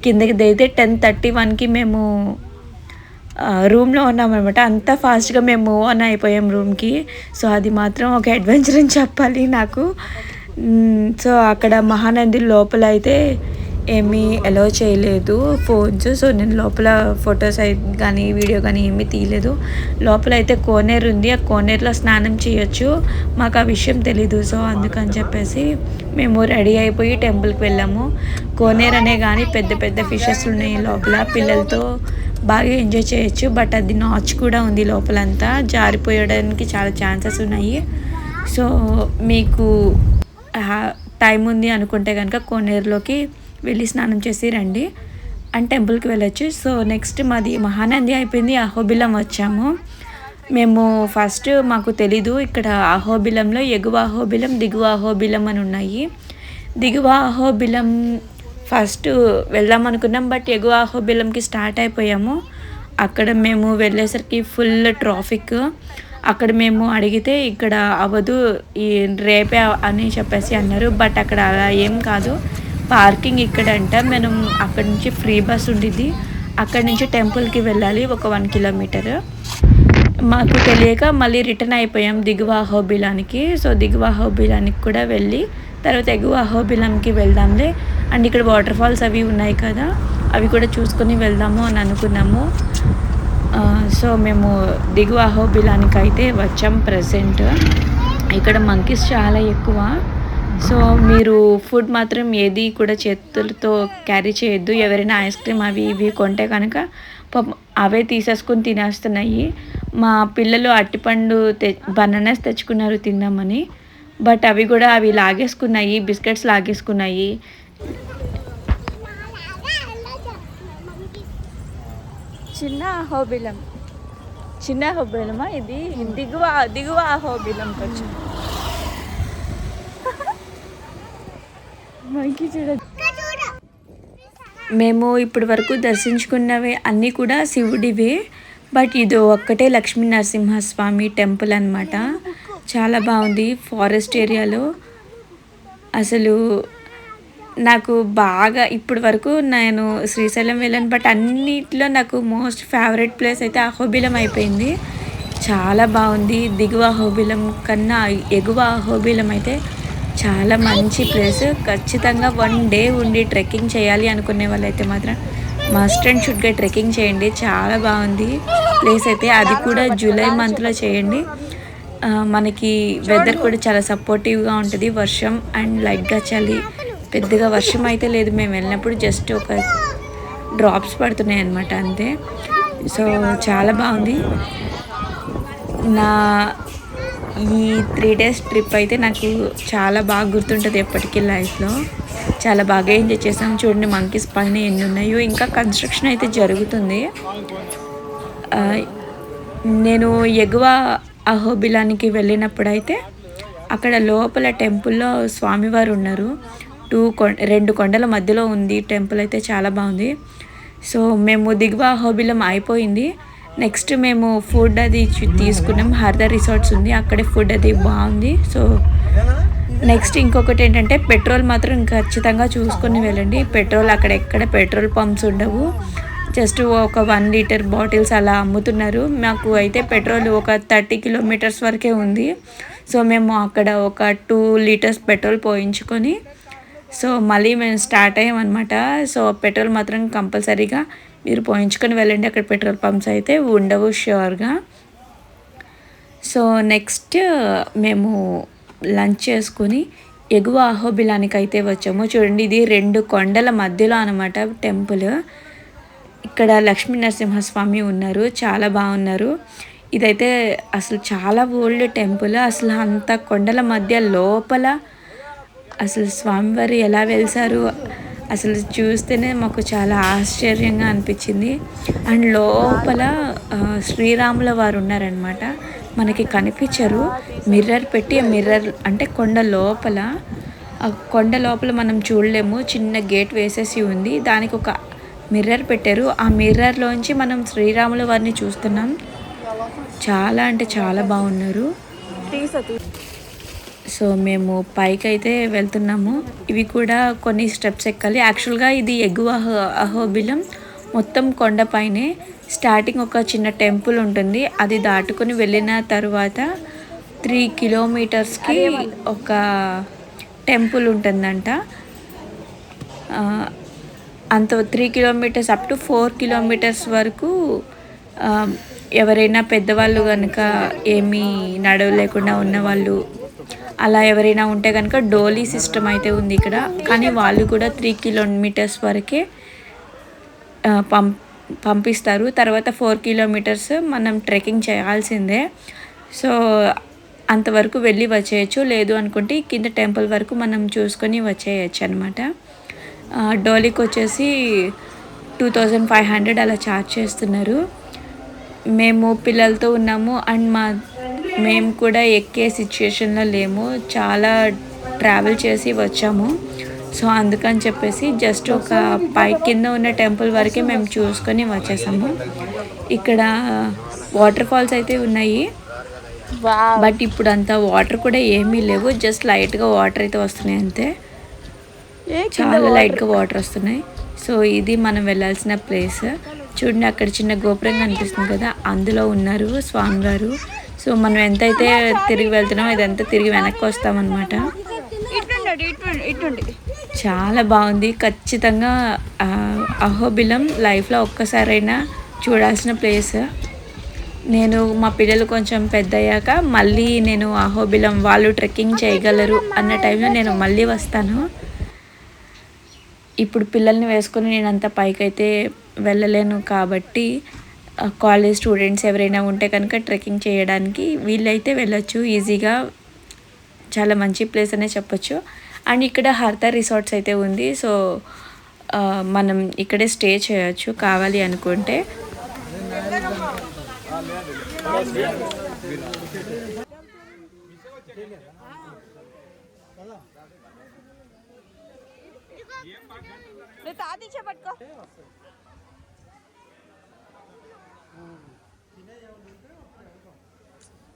కిందకి దిగితే 10:31కి మేము రూమ్లో ఉన్నామన్నమాట. అంత ఫాస్ట్గా మేము మూవ్ ఆన్ అయిపోయాం రూమ్కి. సో అది మాత్రం ఒక అడ్వెంచర్ అని చెప్పాలి నాకు. సో అక్కడ మహానంది లోపల అయితే ఏమీ అలో చేయలేదు ఫోన్స్. సో నేను లోపల ఫొటోస్ కానీ వీడియో కానీ ఏమీ తీయలేదు. లోపల అయితే కోనేరు ఉంది, ఆ కోనేరులో స్నానం చేయొచ్చు. మాకు ఆ విషయం తెలీదు. సో అందుకని చెప్పేసి మేము రెడీ అయిపోయి టెంపుల్కి వెళ్ళాము. కోనేరు అనే కానీ పెద్ద పెద్ద ఫిషెస్ ఉన్నాయి లోపల, పిల్లలతో బాగా ఎంజాయ్ చేయొచ్చు. బట్ అది నాచ్ కూడా ఉంది లోపలంతా, జారిపోయడానికి చాలా ఛాన్సెస్ ఉన్నాయి. సో మీకు టైం ఉంది అనుకుంటే కనుక కోనేరులోకి వెళ్ళి స్నానం చేసి రండి అండ్ టెంపుల్కి వెళ్ళొచ్చు. సో నెక్స్ట్ మాది మహానంది అయిపోయింది, అహోబిలం వచ్చాము. మేము ఫస్ట్ మాకు తెలీదు ఇక్కడ అహోబిలంలో ఎగువ అహోబిలం, దిగువ అహోబిలం అని ఉన్నాయి. దిగువ అహోబిలం ఫస్ట్ వెళ్దాం అనుకున్నాం, బట్ ఎగువ అహోబిలంకి స్టార్ట్ అయిపోయాము. అక్కడ మేము వెళ్ళేసరికి ఫుల్ ట్రాఫిక్. అక్కడ మేము అడిగితే ఇక్కడ అవ్వదు, ఈ రేపే అని చెప్పేసి అన్నారు. బట్ అక్కడ అలా ఏం కాదు, పార్కింగ్ ఇక్కడంట. మనం అక్కడ నుంచి ఫ్రీ బస్ ఉండిద్ది, అక్కడి నుంచి టెంపుల్కి వెళ్ళాలి ఒక 1 కిలోమీటర్. మాకు తెలియక మళ్ళీ రిటర్న్ అయిపోయాం దిగువ అహోబిలానికి. సో దిగువ అహోబిలానికి కూడా వెళ్ళి తర్వాత ఎగువ అహోబిలంకి వెళ్దాంలే, అండ్ ఇక్కడ వాటర్ ఫాల్స్ అవి ఉన్నాయి కదా, అవి కూడా చూసుకొని వెళ్దాము అని అనుకున్నాము. సో మేము దిగువ అహోబిలానికి అయితే వచ్చాం ప్రజెంట్. ఇక్కడ మంకీస్ చాలా ఎక్కువ. సో మీరు ఫుడ్ మాత్రం ఏది కూడా చేతులతో క్యారీ చేయొద్దు. ఎవరైనా ఐస్ క్రీమ్ అవి ఇవి కొంటే కనుక అవే తీసేసుకొని తినేస్తున్నాయి. మా పిల్లలు అట్టిపండు బనానాస్ తెచ్చుకున్నారు తిందామని, బట్ అవి కూడా లాగేసుకున్నాయి, బిస్కెట్స్ లాగేసుకున్నాయి. చిన్న అహోబిలమా ఇది? దిగువ అహోబిలంకి వచ్చింది. మేము ఇప్పటి వరకు దర్శించుకున్నవి అన్నీ కూడా శివుడివే, బట్ ఇది ఒక్కటే లక్ష్మీ నరసింహస్వామి టెంపుల్ అన్నమాట. చాలా బాగుంది ఫారెస్ట్ ఏరియాలో. అసలు నాకు బాగా ఇప్పటి వరకు నేను శ్రీశైలం వెళ్ళాను, బట్ అన్నిట్లో నాకు మోస్ట్ ఫేవరెట్ ప్లేస్ అయితే అహోబిలం అయిపోయింది. చాలా బాగుంది. దిగువ అహోబిలం కన్నా ఎగువ అహోబిలం అయితే చాలా మంచి ప్లేస్. ఖచ్చితంగా 1 డే ఉండి ట్రెక్కింగ్ చేయాలి అనుకునే వాళ్ళైతే మాత్రం మస్ట్ అండ్ షుడ్గా ట్రెక్కింగ్ చేయండి. చాలా బాగుంది ప్లేస్ అయితే. అది కూడా జూలై మంత్లో చేయండి. మనకి వెదర్ కూడా చాలా సపోర్టివ్గా ఉంటుంది. వర్షం అండ్ లైట్గా చలి, పెద్దగా వర్షం అయితే లేదు. మేము వెళ్ళినప్పుడు జస్ట్ ఒక డ్రాప్స్ పడుతున్నాయి అన్నమాట, అంతే. సో చాలా బాగుంది. నా ఈ 3 days ట్రిప్ అయితే నాకు చాలా బాగా గుర్తుంటుంది ఎప్పటికీ లైఫ్లో. చాలా బాగా ఎంజాయ్ చేసాం. చూడండి మంకీస్ పైన ఎన్ని ఉన్నాయో. ఇంకా కన్స్ట్రక్షన్ అయితే జరుగుతుంది. నేను ఎగువ అహోబిలానికి వెళ్ళినప్పుడు అయితే అక్కడ లోపల టెంపుల్లో స్వామివారు ఉన్నారు. 2 కొండల మధ్యలో ఉంది టెంపుల్ అయితే. చాలా బాగుంది. సో మేము దిగువ అహోబిలం అయిపోయింది. నెక్స్ట్ మేము ఫుడ్ అది తీసుకున్నాం. హర్దా రిసార్ట్స్ ఉంది, అక్కడే ఫుడ్ అది బాగుంది. సో నెక్స్ట్ ఇంకొకటి ఏంటంటే పెట్రోల్ మాత్రం ఖచ్చితంగా చూసుకొని వెళ్ళండి. పెట్రోల్ అక్కడ ఎక్కడ పెట్రోల్ పంప్స్ ఉండవు, జస్ట్ ఒక 1 లీటర్ బాటిల్స్ అలా అమ్ముతున్నారు. మాకు అయితే పెట్రోల్ ఒక 30 కిలోమీటర్స్ వరకే ఉంది. సో మేము అక్కడ ఒక 2 లీటర్స్ పెట్రోల్ పోయించుకొని సో మళ్ళీ మేము స్టార్ట్ అయ్యామన్నమాట. సో పెట్రోల్ మాత్రం కంపల్సరీగా మీరు పోయించుకొని వెళ్ళండి, అక్కడ పెట్రోల్ పంప్స్ అయితే ఉండవు ష్యూర్గా. సో నెక్స్ట్ మేము లంచ్ చేసుకుని ఎగువ అహోబిలానికి అయితే వచ్చాము. చూడండి, ఇది 2 కొండల మధ్యలో అనమాట టెంపుల్. ఇక్కడ లక్ష్మీ నరసింహస్వామి ఉన్నారు, చాలా బాగున్నారు. ఇదైతే అసలు చాలా ఓల్డ్ టెంపుల్. అసలు అంత కొండల మధ్య లోపల అసలు స్వామివారు ఎలా వెలిసారు అసలు చూస్తేనే మాకు చాలా ఆశ్చర్యంగా అనిపించింది. అండ్ లోపల శ్రీరాముల వారు ఉన్నారనమాట. మనకి కనిపించరు, మిర్రర్ పెట్టి మిర్రర్ అంటే కొండ లోపల మనం చూడలేము. చిన్న గేట్ వేసేసి ఉంది, దానికి ఒక మిర్రర్ పెట్టారు. ఆ మిర్రర్లోంచి మనం శ్రీరాముల వారిని చూస్తున్నాం. చాలా అంటే చాలా బాగున్నారు. సో మేము పైకి అయితే వెళ్తున్నాము. ఇవి కూడా కొన్ని స్టెప్స్ ఎక్కాలి. యాక్చువల్గా ఇది ఎగువ అహోబిలం మొత్తం కొండపైనే. స్టార్టింగ్ ఒక చిన్న టెంపుల్ ఉంటుంది, అది దాటుకొని వెళ్ళిన తర్వాత 3 కిలోమీటర్స్కి ఒక టెంపుల్ ఉంటుందంట. అంత 3 కిలోమీటర్స్ అప్ టు 4 కిలోమీటర్స్ వరకు ఎవరైనా పెద్దవాళ్ళు కనుక ఏమీ నడవలేకుండా ఉన్నవాళ్ళు అలా ఎవరైనా ఉంటే కనుక డోలీ సిస్టమ్ అయితే ఉంది ఇక్కడ. కానీ వాళ్ళు కూడా 3 కిలోమీటర్స్ వరకే పంపిస్తారు. తర్వాత 4 కిలోమీటర్స్ మనం ట్రెక్కింగ్ చేయాల్సిందే. సో అంతవరకు వెళ్ళి వచ్చేయచ్చు, లేదు అనుకుంటే కింద టెంపుల్ వరకు మనం చూసుకొని వచ్చేయచ్చు అనమాట. డోలీకి వచ్చేసి 2500 అలా ఛార్జ్ చేస్తున్నారు. మేము పిల్లలతో ఉన్నాము అండ్ మేము కూడా ఎక్కే సిచ్యుయేషన్లో లేము, చాలా ట్రావెల్ చేసి వచ్చాము. సో అందుకని చెప్పేసి జస్ట్ ఒక పై కింద ఉన్న టెంపుల్ వరకే మేము చూసుకొని వచ్చేసాము. ఇక్కడ వాటర్ ఫాల్స్ అయితే ఉన్నాయి, బట్ ఇప్పుడు అంత వాటర్ కూడా ఏమీ లేవు, జస్ట్ లైట్గా వాటర్ అయితే వస్తున్నాయి అంతే, చాలా లైట్గా వాటర్ వస్తున్నాయి. సో ఇది మనం వెళ్ళాల్సిన ప్లేస్. చూడండి అక్కడ చిన్న గోపురం కనిపిస్తుంది కదా, అందులో ఉన్నారు స్వామివారు. సో మనం ఎంతైతే తిరిగి వెళ్తున్నామో ఇదంతా తిరిగి వెనక్కి వస్తామన్నమాట. చాలా బాగుంది. ఖచ్చితంగా అహోబిలం లైఫ్లో ఒక్కసారైనా చూడాల్సిన ప్లేస్. నేను మా పిల్లలు కొంచెం పెద్ద అయ్యాక మళ్ళీ నేను అహోబిలం వాళ్ళు ట్రెక్కింగ్ చేయగలరు అన్న టైంలో నేను మళ్ళీ వస్తాను. ఇప్పుడు పిల్లల్ని వేసుకొని నేను అంత పైకైతే వెళ్ళలేను కాబట్టి కాలేజ్ స్టూడెంట్స్ ఎవరైనా ఉంటే కనుక ట్రెక్కింగ్ చేయడానికి వీళ్ళైతే వెళ్ళొచ్చు ఈజీగా. చాలా మంచి ప్లేస్ అనే చెప్పొచ్చు. అండ్ ఇక్కడ హర్తా రిసార్ట్స్ అయితే ఉంది. సో మనం ఇక్కడే స్టే చేయొచ్చు కావాలి అనుకుంటే.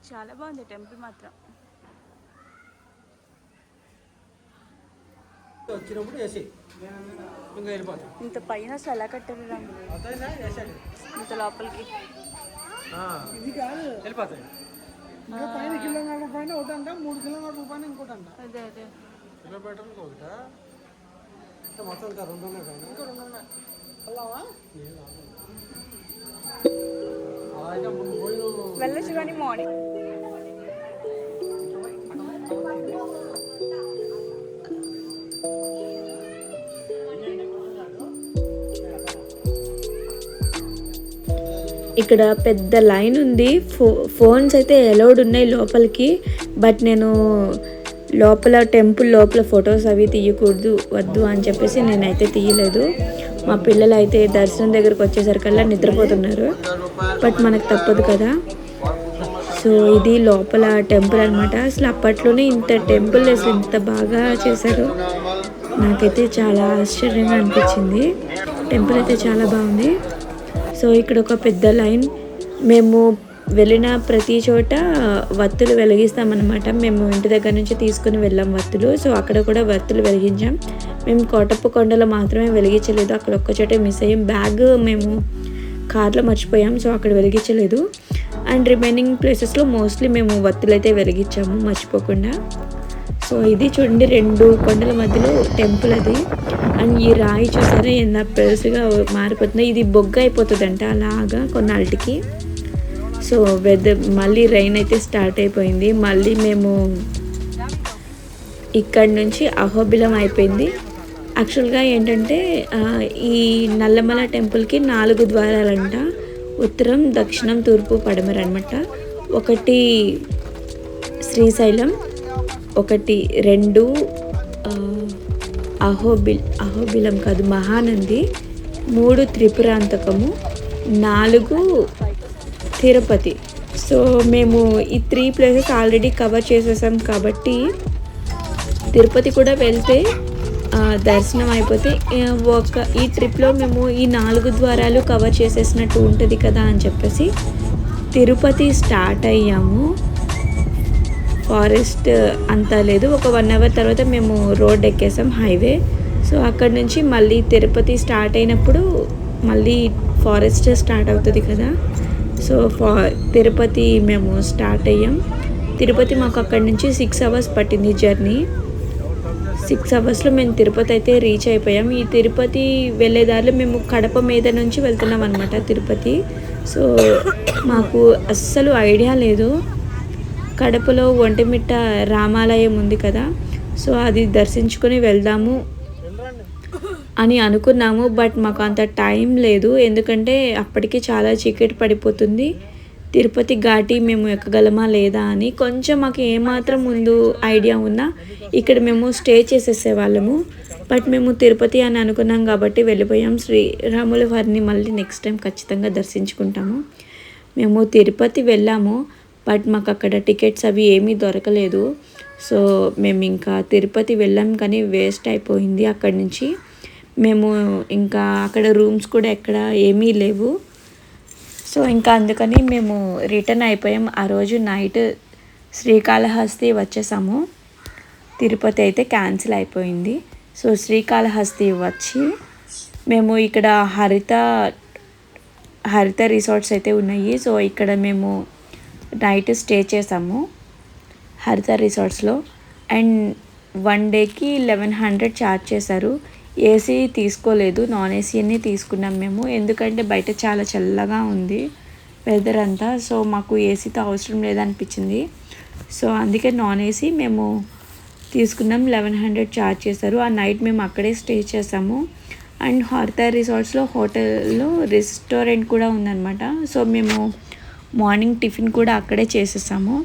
చాలా బాగుంది టెంపుల్ మాత్రం. వచ్చినప్పుడు వేసి ఇంకా వెళ్ళిపోతాం. ఇంత పైన అసలు ఎలా కట్టారు ఇంత లోపలికి? ఇది కాదు వెళ్ళిపోతాయి. ఇంకా పైన కిలోమీటర్ పైన ఒకటంట, 3 కిలోమీటర్ల పైన ఇంకోటంట. అదే కిలోమీటర్లకు ఒకట, మొత్తం ఇంకా 2 ఉన్నాయి పైన, ఇంకా 2 ఉన్నాయి. వెళ్ళచ్చు కానీ మార్నింగ్. ఇక్కడ పెద్ద లైన్ ఉంది. ఫోన్స్ అయితే అలౌడ్ ఉన్నాయి లోపలికి, బట్ నేను లోపల టెంపుల్ లోపల ఫొటోస్ అవి తీయకూడదు వద్దు అని చెప్పేసి నేనైతే తీయలేదు. మా పిల్లలు అయితే దర్శనం దగ్గరకు వచ్చేసరికల్లా నిద్రపోతున్నారు, బట్ మనకు తప్పదు కదా. సో ఇది లోపల టెంపుల్ అనమాట. అసలు అప్పట్లోనే ఇంత టెంపుల్ అసలు ఇంత బాగా చేశారు. నాకైతే చాలా ఆశ్చర్యంగా అనిపించింది. టెంపుల్ అయితే చాలా బాగుంది. సో ఇక్కడ ఒక పెద్ద లైన్. మేము వెళ్ళిన ప్రతి చోట వత్తులు వెలిగిస్తామన్నమాట. మేము ఇంటి దగ్గర నుంచి తీసుకుని వెళ్ళాం వత్తులు. సో అక్కడ కూడా వత్తులు వెలిగించాం. మేము కోటప్ప కొండలో మాత్రమే వెలిగించలేదు, అక్కడ ఒక్క చోటే మిస్ అయ్యాం. బ్యాగ్ మేము కార్లో మర్చిపోయాం, సో అక్కడ వెలిగించలేదు. అండ్ రిమైనింగ్ ప్లేసెస్లో మోస్ట్లీ మేము వత్తులు అయితే వెలిగించాము మర్చిపోకుండా. సో ఇది చూడండి 2 కొండల మధ్యలో టెంపుల్ అది. అండ్ ఈ రాయి చూసారా ఎంత పెరుసుగా మారిపోతుంది. ఇది బొగ్గ అయిపోతుందంట అలాగా కొన్నాళ్ళకి. సో మళ్ళీ రైన్ అయితే స్టార్ట్ అయిపోయింది. మళ్ళీ మేము ఇక్కడ నుంచి అహోబిలం అయిపోయింది. యాక్చువల్గా ఏంటంటే ఈ నల్లమల టెంపుల్కి 4 ద్వారాలంట, ఉత్తరం, దక్షిణం, తూర్పు, పడమర అనమాట. ఒకటి శ్రీశైలం, 1, 2 అహోబిలం కాదు మహానంది, 3 త్రిపురాంతకము, 4 తిరుపతి. సో మేము ఈ 3 ప్లేసెస్ ఆల్రెడీ కవర్ చేసేసాం కాబట్టి తిరుపతి కూడా వెళ్తే దర్శనం అయిపోతే ఈ ట్రిప్లో మేము ఈ 4 ద్వారాలు కవర్ చేసేసినట్టు ఉంటుంది కదా అని చెప్పేసి తిరుపతి స్టార్ట్ అయ్యాము. ఫారెస్ట్ అంతా లేదు, ఒక 1 అవర్ తర్వాత మేము రోడ్ ఎక్కేసాం, హైవే. సో అక్కడ నుంచి మళ్ళీ తిరుపతి స్టార్ట్ అయినప్పుడు మళ్ళీ ఫారెస్ట్ స్టార్ట్ అవుతుంది కదా. సో తిరుపతి మేము స్టార్ట్ అయ్యాం. తిరుపతి మాకు అక్కడి నుంచి 6 అవర్స్ పట్టింది జర్నీ. 6 అవర్స్లో మేము తిరుపతి అయితే రీచ్ అయిపోయాం. ఈ తిరుపతి వెళ్ళేదారిలో మేము కడప మీద నుంచి వెళ్తున్నాం అనమాట తిరుపతి. సో మాకు అస్సలు ఐడియా లేదు. కడపలో ఒంటిమిట్ట రామాలయం ఉంది కదా, సో అది దర్శించుకొని వెళ్దాము అని అనుకున్నాము. బట్ మాకు అంత టైం లేదు, ఎందుకంటే అప్పటికి చాలా చీకటి పడిపోతుంది. తిరుపతి ఘాటి మేము ఎక్కగలమా లేదా అని కొంచెం మాకు ఏమాత్రం ముందు ఐడియా ఉన్నా ఇక్కడ మేము స్టే చేసేసేవాళ్ళము. బట్ మేము తిరుపతి అని అనుకున్నాం కాబట్టి వెళ్ళిపోయాం. శ్రీరాముల వారిని మళ్ళీ నెక్స్ట్ టైం ఖచ్చితంగా దర్శించుకుంటాము. మేము తిరుపతి వెళ్ళాము, బట్ మాకు అక్కడ టికెట్స్ అవి ఏమీ దొరకలేదు. సో మేము ఇంకా తిరుపతి వెళ్ళాం కానీ వేస్ట్ అయిపోయింది. అక్కడి నుంచి మేము ఇంకా అక్కడ రూమ్స్ కూడా ఎక్కడ ఏమీ లేవు. సో ఇంకా అందుకని మేము రిటర్న్ అయిపోయాం. ఆ రోజు నైట్ శ్రీకాళహస్తి వచ్చేసాము. తిరుపతి అయితే క్యాన్సిల్ అయిపోయింది. సో శ్రీకాళహస్తి వచ్చి మేము ఇక్కడ హరిత రిసార్ట్స్ అయితే ఉన్నాయి. సో ఇక్కడ మేము నైట్ స్టే చేసాము హరిత రిసార్ట్స్లో. అండ్ 1 డేకి 1100 ఛార్జ్ చేశారు. ఏసీ తీసుకోలేదు, నాన్ ఏసీ అన్నీ తీసుకున్నాం మేము. ఎందుకంటే బయట చాలా చల్లగా ఉంది వెదర్ అంతా. సో మాకు ఏసీతో అవసరం లేదనిపించింది. సో అందుకే నాన్ ఏసీ మేము తీసుకున్నాం. 1100 ఛార్జ్ చేశారు. ఆ నైట్ మేము అక్కడే స్టే చేసాము. అండ్ హరిత రిసార్ట్స్లో హోటల్లో రెస్టారెంట్ కూడా ఉందన్నమాట. సో మేము మార్నింగ్ టిఫిన్ కూడా అక్కడే చేసేసాము.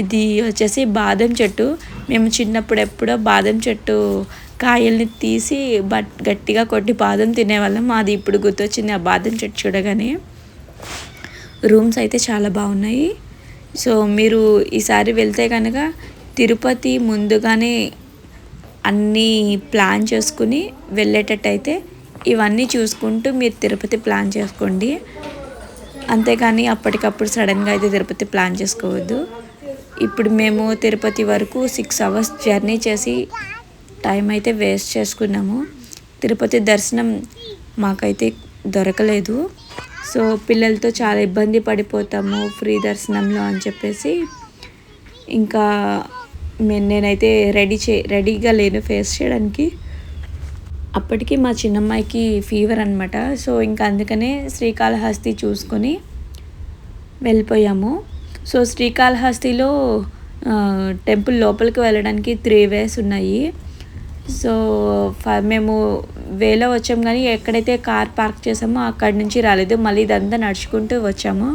ఇది వచ్చేసి బాదం చెట్టు. మేము చిన్నప్పుడు ఎప్పుడో బాదం చెట్టు కాయల్ని తీసి గట్టిగా కొట్టి బాదం తినేవాళ్ళం. అది ఇప్పుడు గుర్తొచ్చింది ఆ బాదం చెట్టు చూడగానే. రూమ్స్ అయితే చాలా బాగున్నాయి. సో మీరు ఈసారి వెళ్తే కనుక తిరుపతి ముందుగానే అన్నీ ప్లాన్ చేసుకుని వెళ్ళేటట్టయితే ఇవన్నీ చూసుకుంటూ మీరు తిరుపతి ప్లాన్ చేసుకోండి. అంతేగాని అప్పటికప్పుడు సడన్గా అయితే తిరుపతి ప్లాన్ చేసుకోవద్దు. ఇప్పుడు మేము తిరుపతి వరకు 6 అవర్స్ జర్నీ చేసి టైం అయితే వేస్ట్ చేసుకున్నాము. తిరుపతి దర్శనం మాకైతే దొరకలేదు. సో పిల్లలతో చాలా ఇబ్బంది పడిపోతాము ఫ్రీ దర్శనంలో అని చెప్పేసి ఇంకా నేనైతే రెడీగా లేను ఫేస్ చేయడానికి. అప్పటికి మా చిన్నమ్మాయికి ఫీవర్ అనమాట. సో ఇంకా అందుకనే శ్రీకాళహస్తి చూసుకొని వెళ్ళిపోయాము. సో శ్రీకాళహస్తిలో టెంపుల్ లోపలికి వెళ్ళడానికి 3 ways ఉన్నాయి. సో మేము వేలో వచ్చాం కానీ ఎక్కడైతే కార్ పార్క్ చేసామో అక్కడి నుంచి రాలేదు. మళ్ళీ ఇదంతా నడుచుకుంటూ వచ్చాము.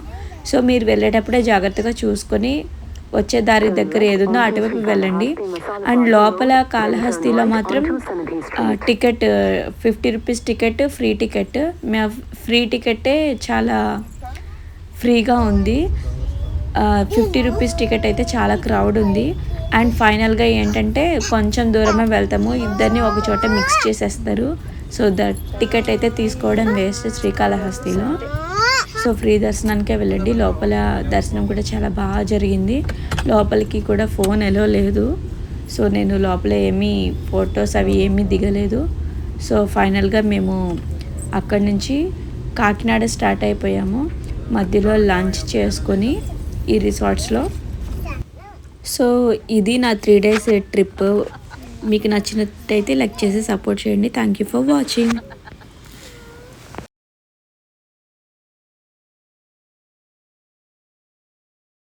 సో మీరు వెళ్ళేటప్పుడే జాగ్రత్తగా చూసుకొని వచ్చే దారి దగ్గర ఏదుందో అటువైపు వెళ్ళండి. అండ్ లోపల కాళహస్తిలో మాత్రం ticket 50 rupees ticket, free ticket. Free టికెటే చాలా ఫ్రీగా ఉంది. 50 రూపీస్ టికెట్ అయితే చాలా క్రౌడ్ ఉంది. అండ్ ఫైనల్గా ఏంటంటే కొంచెం దూరమే వెళ్తాము, ఇద్దరిని ఒక చోట మిక్స్ చేసేస్తారు. సో టికెట్ అయితే తీసుకోవడం వేస్ట్ శ్రీకాళహస్తిలో. సో ఫ్రీ దర్శనానికే వెళ్ళండి. లోపల దర్శనం కూడా చాలా బాగా జరిగింది. లోపలికి కూడా ఫోన్ ఎలో లేదు. సో నేను లోపల ఏమీ ఫొటోస్ అవి ఏమీ దిగలేదు. సో ఫైనల్గా మేము అక్కడి నుంచి కాకినాడ స్టార్ట్ అయిపోయాము. మధ్యలో లంచ్ చేసుకొని ఈ రిసార్ట్స్లో. సో ఇది నా 3 days ట్రిప్. మీకు నచ్చినట్టయితే లైక్ చేసి సపోర్ట్ చేయండి. Thank you for watching.